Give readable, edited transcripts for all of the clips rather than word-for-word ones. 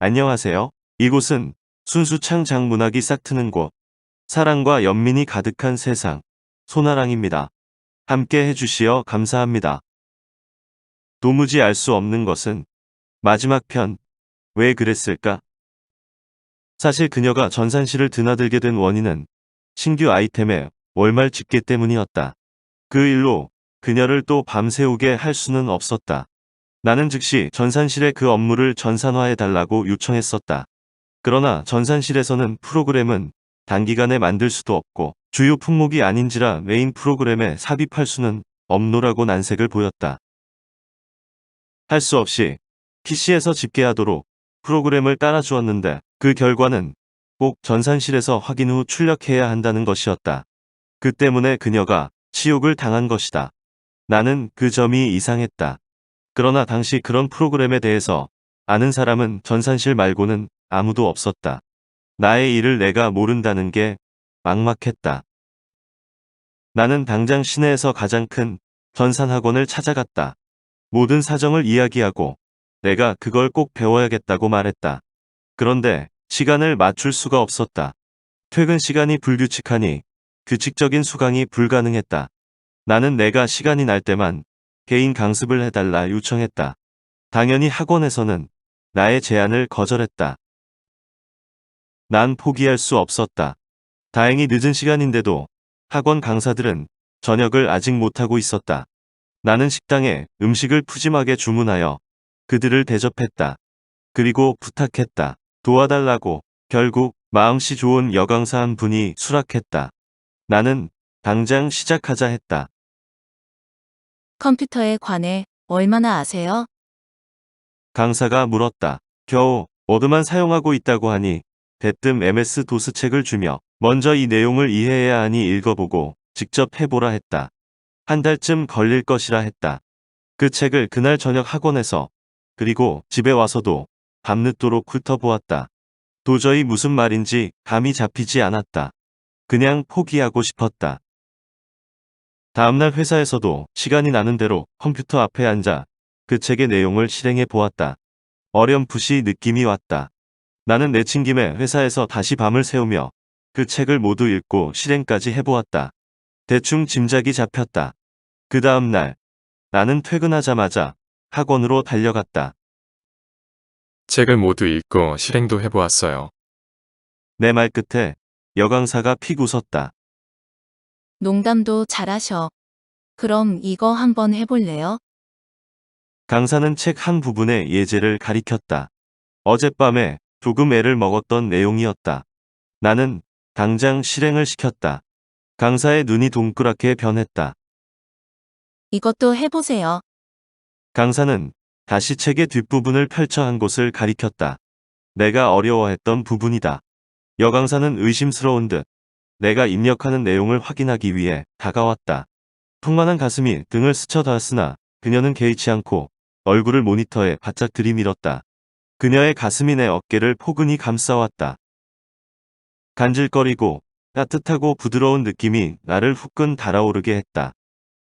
안녕하세요. 이곳은 순수창 장문학이 싹 트는 곳, 사랑과 연민이 가득한 세상, 소나랑입니다. 함께 해주시어 감사합니다. 도무지 알 수 없는 것은 마지막 편, 왜 그랬을까? 사실 그녀가 전산실을 드나들게 된 원인은 신규 아이템의 월말 집계 때문이었다. 그 일로 그녀를 또 밤새우게 할 수는 없었다. 나는 즉시 전산실에 그 업무를 전산화해달라고 요청했었다. 그러나 전산실에서는 프로그램은 단기간에 만들 수도 없고 주요 품목이 아닌지라 메인 프로그램에 삽입할 수는 없노라고 난색을 보였다. 할 수 없이 PC에서 집계하도록 프로그램을 따라주었는데 그 결과는 꼭 전산실에서 확인 후 출력해야 한다는 것이었다. 그 때문에 그녀가 치욕을 당한 것이다. 나는 그 점이 이상했다. 그러나 당시 그런 프로그램에 대해서 아는 사람은 전산실 말고는 아무도 없었다. 나의 일을 내가 모른다는 게 막막했다. 나는 당장 시내에서 가장 큰 전산학원을 찾아갔다. 모든 사정을 이야기하고 내가 그걸 꼭 배워야겠다고 말했다. 그런데 시간을 맞출 수가 없었다. 퇴근 시간이 불규칙하니 규칙적인 수강이 불가능했다. 나는 내가 시간이 날 때만 개인 강습을 해달라 요청했다. 당연히 학원에서는 나의 제안을 거절했다. 난 포기할 수 없었다. 다행히 늦은 시간인데도 학원 강사들은 저녁을 아직 못하고 있었다. 나는 식당에 음식을 푸짐하게 주문하여 그들을 대접했다. 그리고 부탁했다. 도와달라고. 결국 마음씨 좋은 여강사 한 분이 수락했다. 나는 당장 시작하자 했다. 컴퓨터에 관해 얼마나 아세요? 강사가 물었다. 겨우 워드만 사용하고 있다고 하니 대뜸 MS-DOS 책을 주며 먼저 이 내용을 이해해야 하니 읽어보고 직접 해보라 했다. 한 달쯤 걸릴 것이라 했다. 그 책을 그날 저녁 학원에서 그리고 집에 와서도 밤늦도록 훑어보았다. 도저히 무슨 말인지 감이 잡히지 않았다. 그냥 포기하고 싶었다. 다음날 회사에서도 시간이 나는 대로 컴퓨터 앞에 앉아 그 책의 내용을 실행해 보았다. 어렴풋이 느낌이 왔다. 나는 내친 김에 회사에서 다시 밤을 새우며 그 책을 모두 읽고 실행까지 해보았다. 대충 짐작이 잡혔다. 그 다음 날 나는 퇴근하자마자 학원으로 달려갔다. 책을 모두 읽고 실행도 해보았어요. 내 말 끝에 여강사가 픽 웃었다. 농담도 잘하셔. 그럼 이거 한번 해볼래요? 강사는 책 한 부분의 예제를 가리켰다. 어젯밤에 조금 애를 먹었던 내용이었다. 나는 당장 실행을 시켰다. 강사의 눈이 동그랗게 변했다. 이것도 해보세요. 강사는 다시 책의 뒷부분을 펼쳐 한 곳을 가리켰다. 내가 어려워했던 부분이다. 여강사는 의심스러운 듯 내가 입력하는 내용을 확인하기 위해 다가왔다. 풍만한 가슴이 등을 스쳐닿았으나 그녀는 개의치 않고 얼굴을 모니터에 바짝 들이밀었다. 그녀의 가슴이 내 어깨를 포근히 감싸왔다. 간질거리고 따뜻하고 부드러운 느낌이 나를 후끈 달아오르게 했다.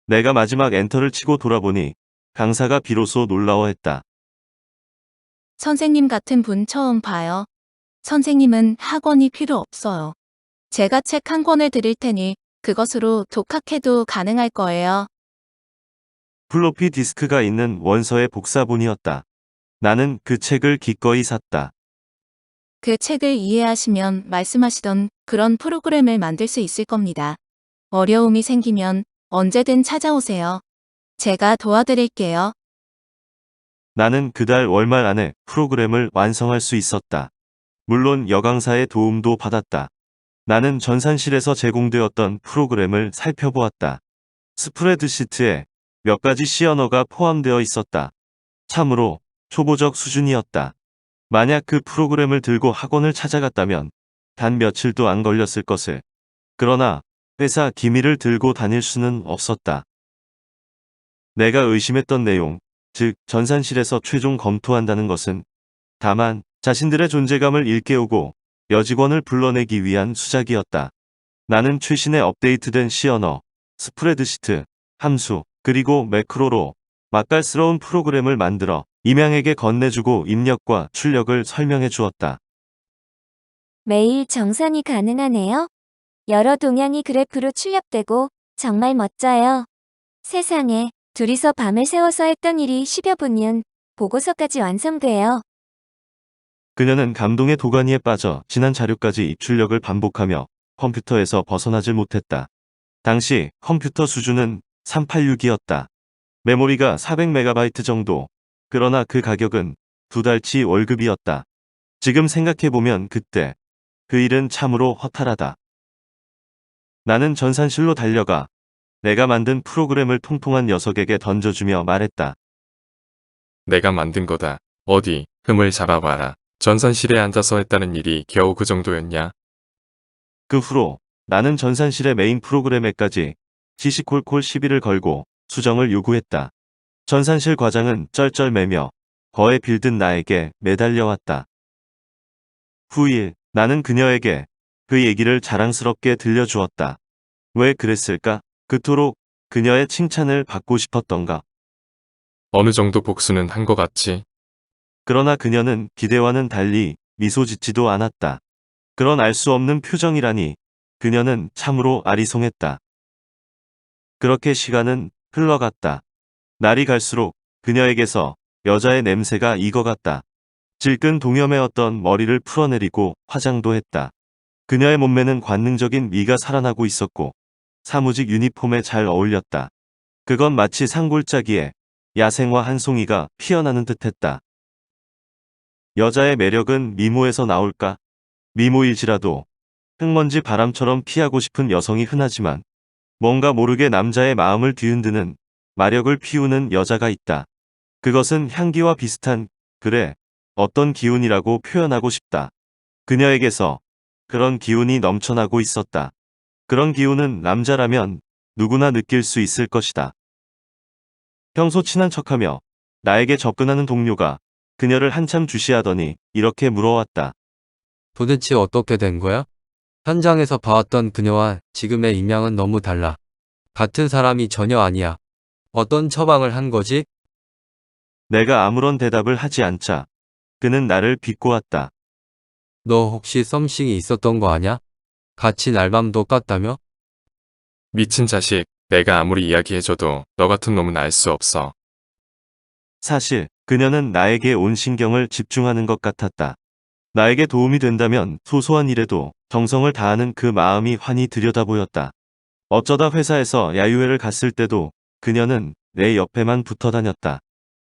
내가 마지막 엔터를 치고 돌아보니 강사가 비로소 놀라워했다. 선생님 같은 분 처음 봐요. 선생님은 학원이 필요 없어요. 제가 책 한 권을 드릴 테니 그것으로 독학해도 가능할 거예요. 플로피 디스크가 있는 원서의 복사본이었다. 나는 그 책을 기꺼이 샀다. 그 책을 이해하시면 말씀하시던 그런 프로그램을 만들 수 있을 겁니다. 어려움이 생기면 언제든 찾아오세요. 제가 도와드릴게요. 나는 그달 월말 안에 프로그램을 완성할 수 있었다. 물론 여강사의 도움도 받았다. 나는 전산실에서 제공되었던 프로그램을 살펴보았다. 스프레드시트에 몇 가지 C 언어가 포함되어 있었다. 참으로 초보적 수준이었다. 만약 그 프로그램을 들고 학원을 찾아갔다면 단 며칠도 안 걸렸을 것을. 그러나 회사 기밀을 들고 다닐 수는 없었다. 내가 의심했던 내용, 즉 전산실에서 최종 검토한다는 것은 다만 자신들의 존재감을 일깨우고 여직원을 불러내기 위한 수작이었다. 나는 최신의 업데이트된 C 언어, 스프레드시트, 함수, 그리고 매크로로 맛깔스러운 프로그램을 만들어 임양에게 건네주고 입력과 출력을 설명해 주었다. 매일 정산이 가능하네요. 여러 동향이 그래프로 출력되고 정말 멋져요. 세상에, 둘이서 밤을 새워서 했던 일이 10여 분이면 보고서까지 완성돼요. 그녀는 감동의 도가니에 빠져 지난 자료까지 입출력을 반복하며 컴퓨터에서 벗어나질 못했다. 당시 컴퓨터 수준은 386이었다. 메모리가 400MB 정도. 그러나 그 가격은 2달치 월급이었다. 지금 생각해보면 그때 그 일은 참으로 허탈하다. 나는 전산실로 달려가 내가 만든 프로그램을 통통한 녀석에게 던져주며 말했다. 내가 만든 거다. 어디, 흠을 잡아봐라. 전산실에 앉아서 했다는 일이 겨우 그 정도였냐? 그 후로 나는 전산실의 메인 프로그램에까지 지시콜콜 시비를 걸고 수정을 요구했다. 전산실 과장은 쩔쩔매며 거에 빌든 나에게 매달려왔다. 후일 나는 그녀에게 그 얘기를 자랑스럽게 들려주었다. 왜 그랬을까? 그토록 그녀의 칭찬을 받고 싶었던가? 어느 정도 복수는 한 것 같지? 그러나 그녀는 기대와는 달리 미소 짓지도 않았다. 그런 알 수 없는 표정이라니 그녀는 참으로 아리송했다. 그렇게 시간은 흘러갔다. 날이 갈수록 그녀에게서 여자의 냄새가 익어갔다. 질끈 동여매었던 머리를 풀어내리고 화장도 했다. 그녀의 몸매는 관능적인 미가 살아나고 있었고 사무직 유니폼에 잘 어울렸다. 그건 마치 산골짜기에 야생화 한 송이가 피어나는 듯했다. 여자의 매력은 미모에서 나올까? 미모일지라도 흙먼지 바람처럼 피하고 싶은 여성이 흔하지만 뭔가 모르게 남자의 마음을 뒤흔드는 마력을 피우는 여자가 있다. 그것은 향기와 비슷한, 그래, 어떤 기운이라고 표현하고 싶다. 그녀에게서 그런 기운이 넘쳐나고 있었다. 그런 기운은 남자라면 누구나 느낄 수 있을 것이다. 평소 친한 척하며 나에게 접근하는 동료가 그녀를 한참 주시하더니 이렇게 물어왔다. 도대체 어떻게 된 거야? 현장에서 봐왔던 그녀와 지금의 임양은 너무 달라. 같은 사람이 전혀 아니야. 어떤 처방을 한 거지? 내가 아무런 대답을 하지 않자 그는 나를 비꼬았다. 너 혹시 썸씽이 있었던 거 아냐? 같이 날밤도 깠다며? 미친 자식, 내가 아무리 이야기해줘도 너 같은 놈은 알 수 없어. 사실 그녀는 나에게 온 신경을 집중하는 것 같았다. 나에게 도움이 된다면 소소한 일에도 정성을 다하는 그 마음이 환히 들여다보였다. 어쩌다 회사에서 야유회를 갔을 때도 그녀는 내 옆에만 붙어 다녔다.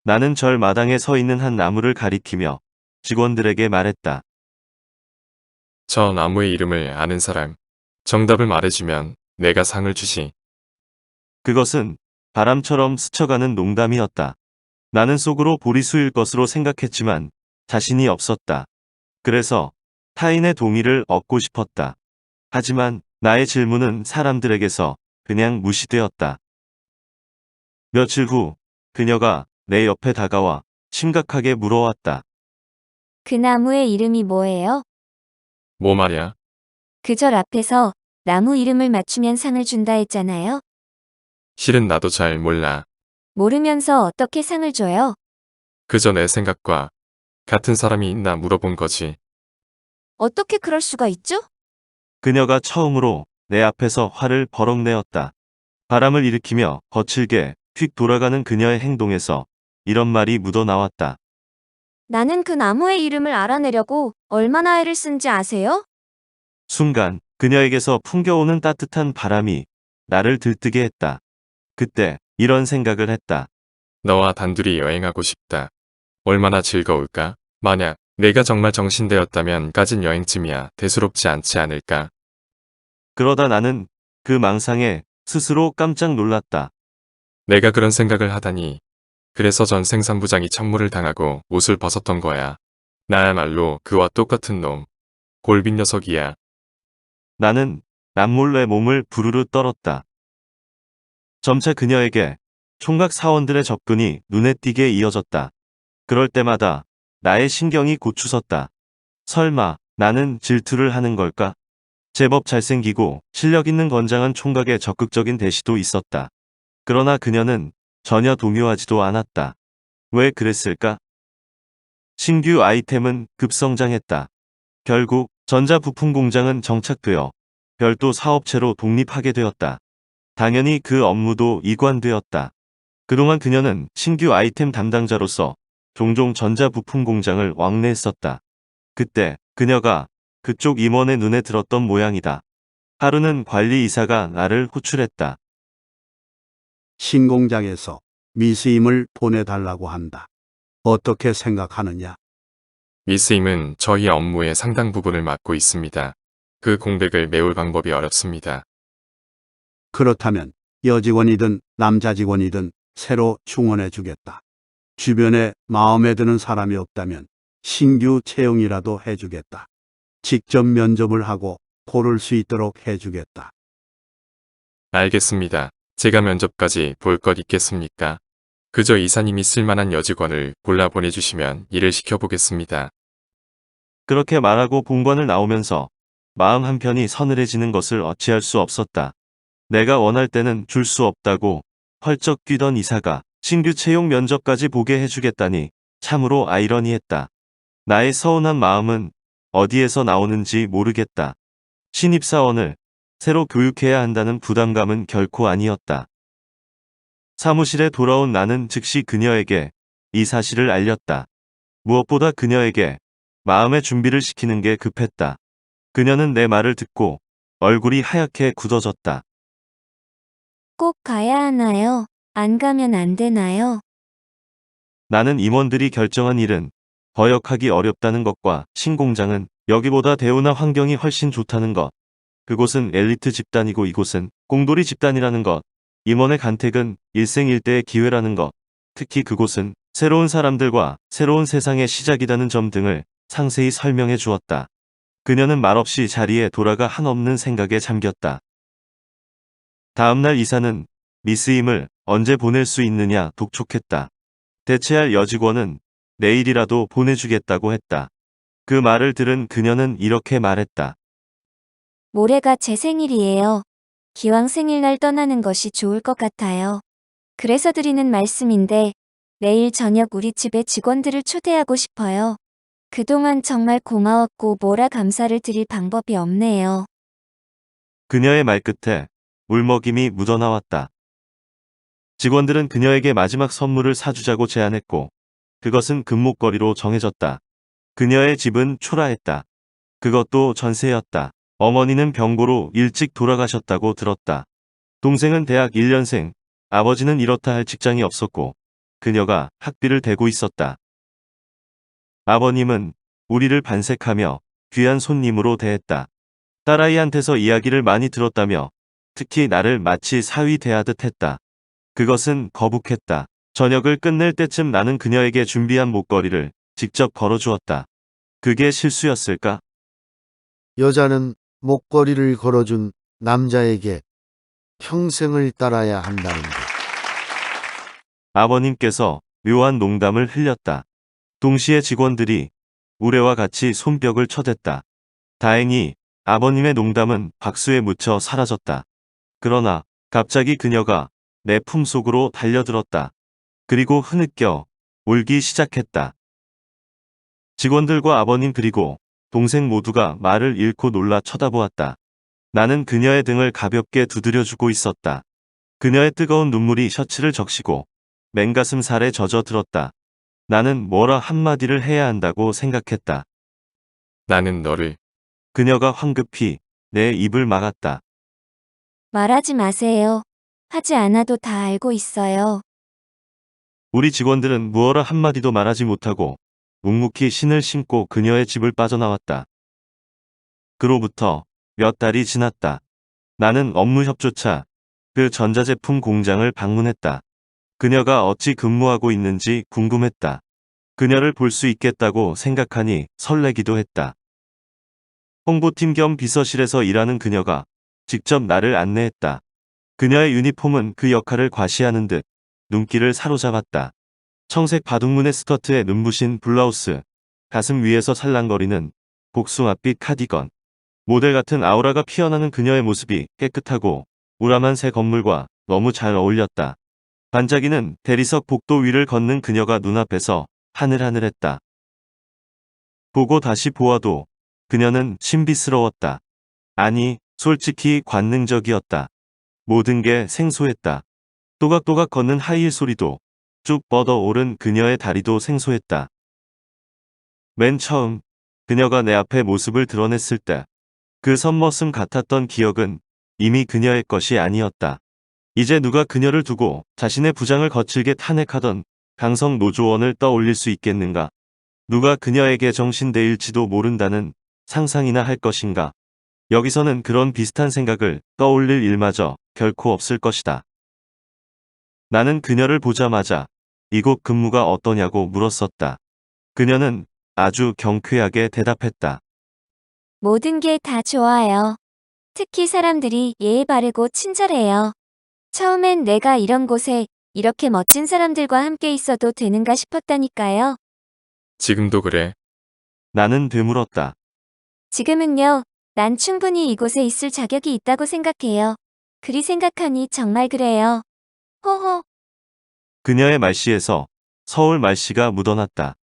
나는 절 마당에 서 있는 한 나무를 가리키며 직원들에게 말했다. 저 나무의 이름을 아는 사람. 정답을 말해주면 내가 상을 주시. 그것은 바람처럼 스쳐가는 농담이었다. 나는 속으로 보리수일 것으로 생각했지만 자신이 없었다. 그래서 타인의 동의를 얻고 싶었다. 하지만 나의 질문은 사람들에게서 그냥 무시되었다. 며칠 후 그녀가 내 옆에 다가와 심각하게 물어왔다. 그 나무의 이름이 뭐예요? 뭐 말이야? 그 절 앞에서 나무 이름을 맞추면 상을 준다 했잖아요. 실은 나도 잘 몰라. 모르면서 어떻게 상을 줘요? 그저 내 생각과 같은 사람이 있나 물어본 거지. 어떻게 그럴 수가 있죠? 그녀가 처음으로 내 앞에서 화를 버럭 내었다. 바람을 일으키며 거칠게 휙 돌아가는 그녀의 행동에서 이런 말이 묻어나왔다. 나는 그 나무의 이름을 알아내려고 얼마나 애를 쓴지 아세요? 순간 그녀에게서 풍겨오는 따뜻한 바람이 나를 들뜨게 했다. 그때 이런 생각을 했다. 너와 단둘이 여행하고 싶다. 얼마나 즐거울까? 만약 내가 정말 정신되었다면 가진 여행쯤이야 대수롭지 않지 않을까? 그러다 나는 그 망상에 스스로 깜짝 놀랐다. 내가 그런 생각을 하다니. 그래서 전 생산부장이 천물을 당하고 옷을 벗었던 거야. 나야말로 그와 똑같은 놈. 골빈 녀석이야. 나는 남몰래 몸을 부르르 떨었다. 점차 그녀에게 총각 사원들의 접근이 눈에 띄게 이어졌다. 그럴 때마다 나의 신경이 고추섰다. 설마 나는 질투를 하는 걸까? 제법 잘생기고 실력 있는 건장한 총각의 적극적인 대시도 있었다. 그러나 그녀는 전혀 동요하지도 않았다. 왜 그랬을까? 신규 아이템은 급성장했다. 결국 전자부품 공장은 정착되어 별도 사업체로 독립하게 되었다. 당연히 그 업무도 이관되었다. 그동안 그녀는 신규 아이템 담당자로서 종종 전자부품 공장을 왕래했었다. 그때 그녀가 그쪽 임원의 눈에 들었던 모양이다. 하루는 관리이사가 나를 호출했다. 신공장에서 미스임을 보내달라고 한다. 어떻게 생각하느냐? 미스임은 저희 업무의 상당 부분을 맡고 있습니다. 그 공백을 메울 방법이 어렵습니다. 그렇다면 여직원이든 남자 직원이든 새로 충원해 주겠다. 주변에 마음에 드는 사람이 없다면 신규 채용이라도 해주겠다. 직접 면접을 하고 고를 수 있도록 해주겠다. 알겠습니다. 제가 면접까지 볼 것 있겠습니까? 그저 이사님이 쓸만한 여직원을 골라 보내주시면 일을 시켜보겠습니다. 그렇게 말하고 본관을 나오면서 마음 한편이 서늘해지는 것을 어찌할 수 없었다. 내가 원할 때는 줄 수 없다고 펄쩍 뛰던 이사가 신규 채용 면접까지 보게 해주겠다니 참으로 아이러니했다. 나의 서운한 마음은 어디에서 나오는지 모르겠다. 신입사원을 새로 교육해야 한다는 부담감은 결코 아니었다. 사무실에 돌아온 나는 즉시 그녀에게 이 사실을 알렸다. 무엇보다 그녀에게 마음의 준비를 시키는 게 급했다. 그녀는 내 말을 듣고 얼굴이 하얗게 굳어졌다. 꼭 가야 하나요? 안 가면 안 되나요? 나는 임원들이 결정한 일은 거역하기 어렵다는 것과 신공장은 여기보다 대우나 환경이 훨씬 좋다는 것, 그곳은 엘리트 집단이고 이곳은 공돌이 집단이라는 것, 임원의 간택은 일생일대의 기회라는 것, 특히 그곳은 새로운 사람들과 새로운 세상의 시작이라는 점 등을 상세히 설명해 주었다. 그녀는 말없이 자리에 돌아가 한없는 생각에 잠겼다. 다음날 이사는 미스임을 언제 보낼 수 있느냐 독촉했다. 대체할 여직원은 내일이라도 보내주겠다고 했다. 그 말을 들은 그녀는 이렇게 말했다. 모레가 제 생일이에요. 기왕 생일날 떠나는 것이 좋을 것 같아요. 그래서 드리는 말씀인데 내일 저녁 우리 집에 직원들을 초대하고 싶어요. 그동안 정말 고마웠고 뭐라 감사를 드릴 방법이 없네요. 그녀의 말끝에 울먹임이 묻어나왔다. 직원들은 그녀에게 마지막 선물을 사주자고 제안했고 그것은 금목걸이로 정해졌다. 그녀의 집은 초라했다. 그것도 전세였다. 어머니는 병고로 일찍 돌아가셨다고 들었다. 동생은 대학 1년생, 아버지는 이렇다 할 직장이 없었고 그녀가 학비를 대고 있었다. 아버님은 우리를 반색하며 귀한 손님으로 대했다. 딸아이한테서 이야기를 많이 들었다며 특히 나를 마치 사위 대하듯 했다. 그것은 거북했다. 저녁을 끝낼 때쯤 나는 그녀에게 준비한 목걸이를 직접 걸어주었다. 그게 실수였을까? 여자는 목걸이를 걸어준 남자에게 평생을 따라야 한다는 것. 아버님께서 묘한 농담을 흘렸다. 동시에 직원들이 우레와 같이 손뼉을 쳐댔다. 다행히 아버님의 농담은 박수에 묻혀 사라졌다. 그러나 갑자기 그녀가 내 품속으로 달려들었다. 그리고 흐느껴 울기 시작했다. 직원들과 아버님 그리고 동생 모두가 말을 잃고 놀라 쳐다보았다. 나는 그녀의 등을 가볍게 두드려주고 있었다. 그녀의 뜨거운 눈물이 셔츠를 적시고 맨가슴 살에 젖어들었다. 나는 뭐라 한마디를 해야 한다고 생각했다. 나는 너를 그녀가 황급히 내 입을 막았다. 말하지 마세요. 하지 않아도 다 알고 있어요. 우리 직원들은 무어라 한마디도 말하지 못하고 묵묵히 신을 신고 그녀의 집을 빠져나왔다. 그로부터 몇 달이 지났다. 나는 업무 협조차 그 전자제품 공장을 방문했다. 그녀가 어찌 근무하고 있는지 궁금했다. 그녀를 볼 수 있겠다고 생각하니 설레기도 했다. 홍보팀 겸 비서실에서 일하는 그녀가 직접 나를 안내했다. 그녀의 유니폼은 그 역할을 과시하는 듯 눈길을 사로잡았다. 청색 바둑문의 스커트에 눈부신 블라우스, 가슴 위에서 살랑거리는 복숭아빛 카디건. 모델 같은 아우라가 피어나는 그녀의 모습이 깨끗하고 우람한 새 건물과 너무 잘 어울렸다. 반짝이는 대리석 복도 위를 걷는 그녀가 눈앞에서 하늘하늘했다. 보고 다시 보아도 그녀는 신비스러웠다. 아니, 솔직히 관능적이었다. 모든 게 생소했다. 또각또각 걷는 하이힐 소리도, 쭉 뻗어오른 그녀의 다리도 생소했다. 맨 처음 그녀가 내 앞에 모습을 드러냈을 때 그 선머슴 같았던 기억은 이미 그녀의 것이 아니었다. 이제 누가 그녀를 두고 자신의 부장을 거칠게 탄핵하던 강성 노조원을 떠올릴 수 있겠는가? 누가 그녀에게 정신대일지도 모른다는 상상이나 할 것인가? 여기서는 그런 비슷한 생각을 떠올릴 일마저 결코 없을 것이다. 나는 그녀를 보자마자 이곳 근무가 어떠냐고 물었었다. 그녀는 아주 경쾌하게 대답했다. 모든 게 다 좋아요. 특히 사람들이 예의 바르고 친절해요. 처음엔 내가 이런 곳에 이렇게 멋진 사람들과 함께 있어도 되는가 싶었다니까요. 지금도 그래. 나는 되물었다. 지금은요, 난 충분히 이곳에 있을 자격이 있다고 생각해요. 그리 생각하니 정말 그래요. 호호. 그녀의 말씨에서 서울 말씨가 묻어났다.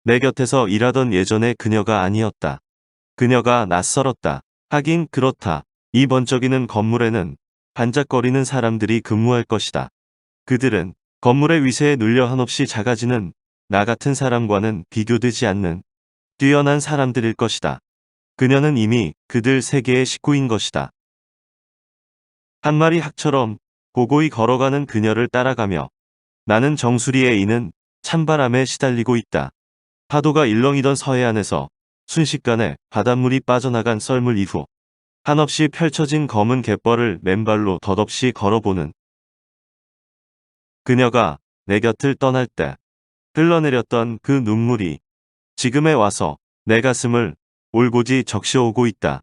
내 곁에서 일하던 예전의 그녀가 아니었다. 그녀가 낯설었다. 하긴 그렇다. 이 번쩍이는 건물에는 반짝거리는 사람들이 근무할 것이다. 그들은 건물의 위세에 눌려 한없이 작아지는 나 같은 사람과는 비교되지 않는 뛰어난 사람들일 것이다. 그녀는 이미 그들 세계의 식구인 것이다. 한 마리 학처럼 고고히 걸어가는 그녀를 따라가며 나는 정수리에 이는 찬바람에 시달리고 있다. 파도가 일렁이던 서해안에서 순식간에 바닷물이 빠져나간 썰물 이후 한없이 펼쳐진 검은 갯벌을 맨발로 덧없이 걸어보는 그녀가 내 곁을 떠날 때 흘러내렸던 그 눈물이 지금에 와서 내 가슴을 올고지 적셔오고 있다.